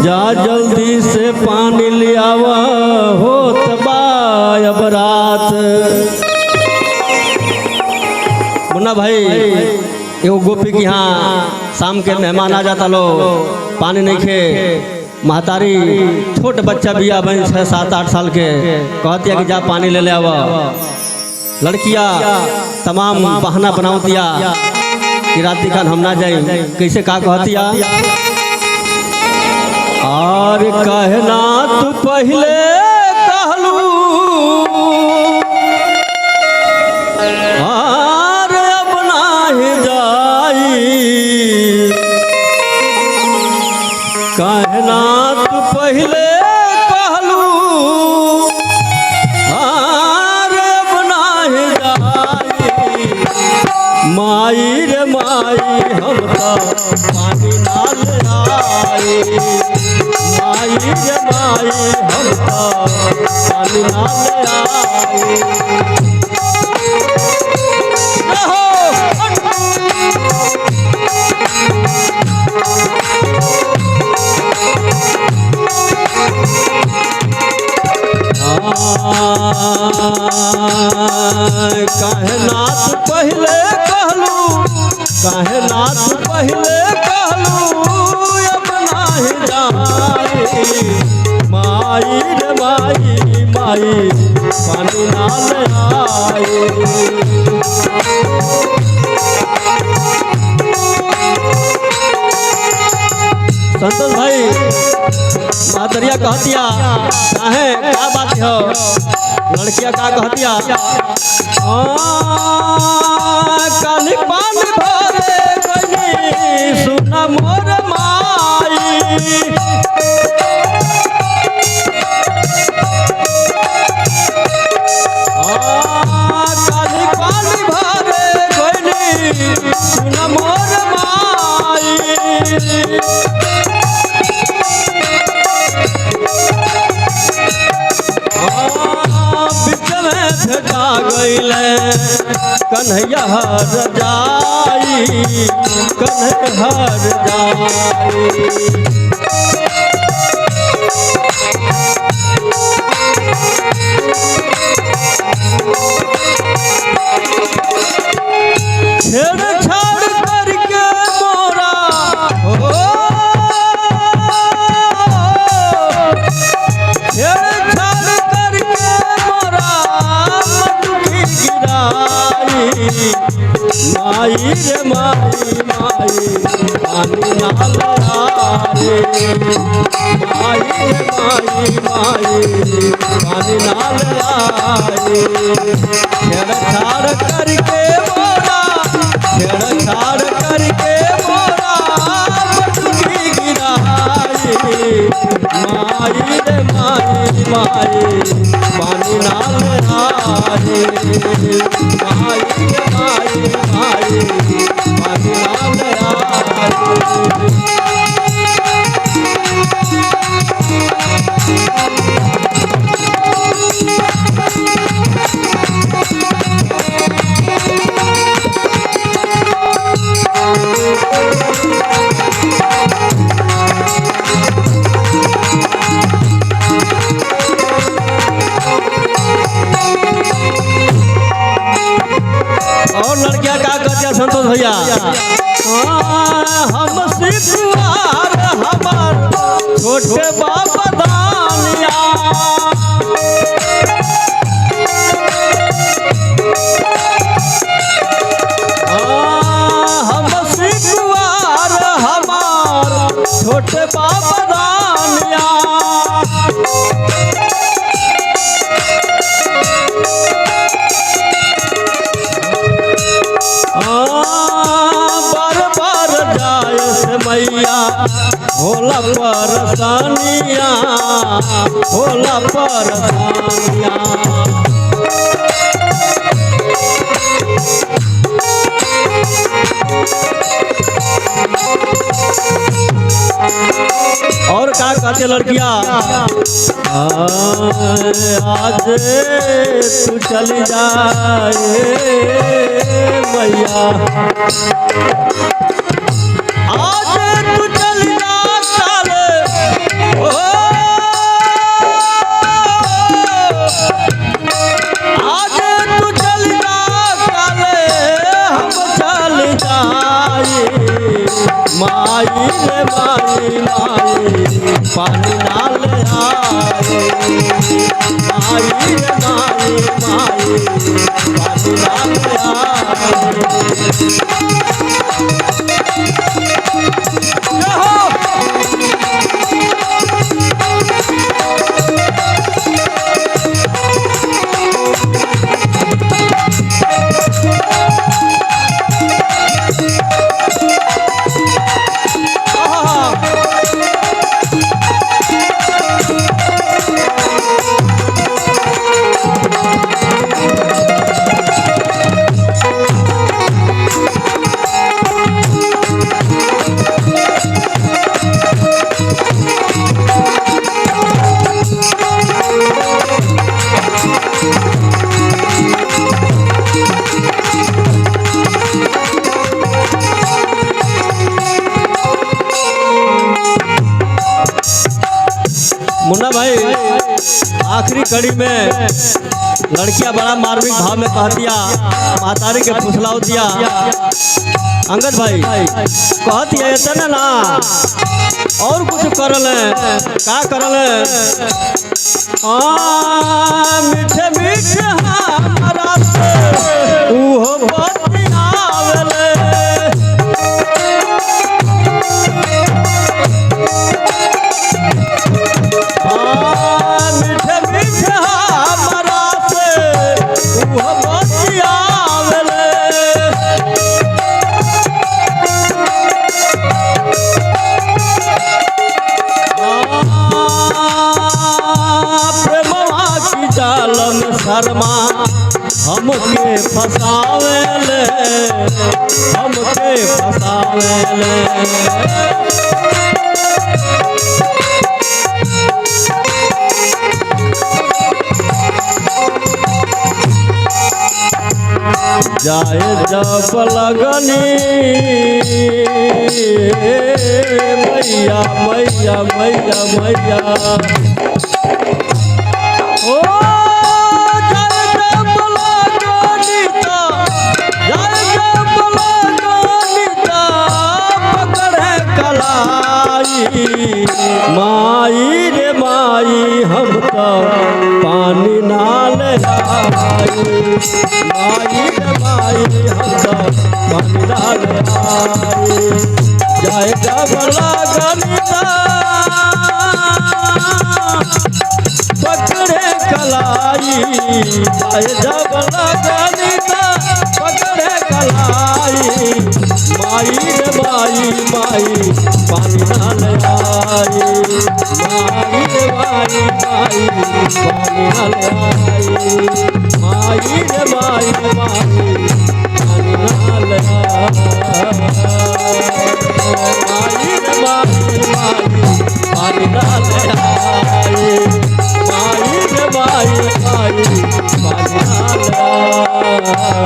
जा जल्दी से पानी ले आवा होत बा अब रात। मुन्ना भाई एगो गोपी के यहाँ शाम के मेहमान आ जाता लो, पानी नहीं खे, महतारी छोट बच्चा बिया बन 6-7-8 साल के कहती है कि जा पानी ले ले आवा। लड़कियां तमाम बहाना बनावतिया कि रात दिखान हम ना जाए, कैसे का कहतिया और कहना तू पहले कहलू और अब नाही जाई, कहना तू पहले कहलू और अब नाही जाई। माई रे माई हम तो पानी ना ले आई, माई रे माई हम तो पानी ना ले आई। काहे नाथ पहले कहलू, काहे नाथ पहले कहलू अब नाही जाई। माई रे माई माई पानी ना ले आई। संतोष भाई मातरिया कहतिया काहे क्या बात हो, लड़कियां का कहतिया काली पानी भरे गई सुना मोर माई। काली पानी भरे गई सुना मोर माई। भेटा गईले कन्हैया हर जाई, कन्हैया हर जाई। छेड़छाड़ करके मोरा हो, छेड़छाड़ करके मोरा माई रे माई माई पानी ना ले आई। माई रे माई माई पानी ना ले आई। छेड़छाड़ करके मोरा, छेड़छाड़ करके मोरा मटकी गिराई। माई रे माई माई पानी ना ले आई। माई रे माई माई पानी ना ले आई। और लड़कियां का कहते संतोष भैया हम सिखुआर हमार छोटे बाबा दानिया। हम सिखुआर हमार छोटे बाबा दानिया। बार बार जाए से मैया होला परसानिया, होला परसानिया। और क्या कहते लड़कियां आज तू चली जाए मैया, आज तू चली जा पानी नाल आई माई रे माई माई पानी नाल मुन्ना भाई आखिरी कड़ी में लड़कियां बड़ा मार्मिक भाव में कह दिया महतारी के फुसलाव दिया अंगद भाई कह दिया इतना ना और कुछ करल का करल मीठे मीठे हमारा से उहो बतियावले मीठे मीठे हमारा से उहो बतियावले प्रेमवा की जाल में शर्मा हमके फसावेले हमके फसावेले जाए जब लगनी मैया मैया मैया मैया ओ जाए जब लगनी पकड़े कलाई माई रे माई हम तो पानी नाल आई माई रे माई हम तो पानी नाल आई जाए जब लगनी पकड़े कलाई जाए जब लगनी पकड़े कलाई माई रे माई माई पानी नाल आई माई रे माई माई पानी नाल आई माई रे माई माई पानी नाल आई माई रे माई माई पानी नाल आई माई रे माई माई पानी नाल आई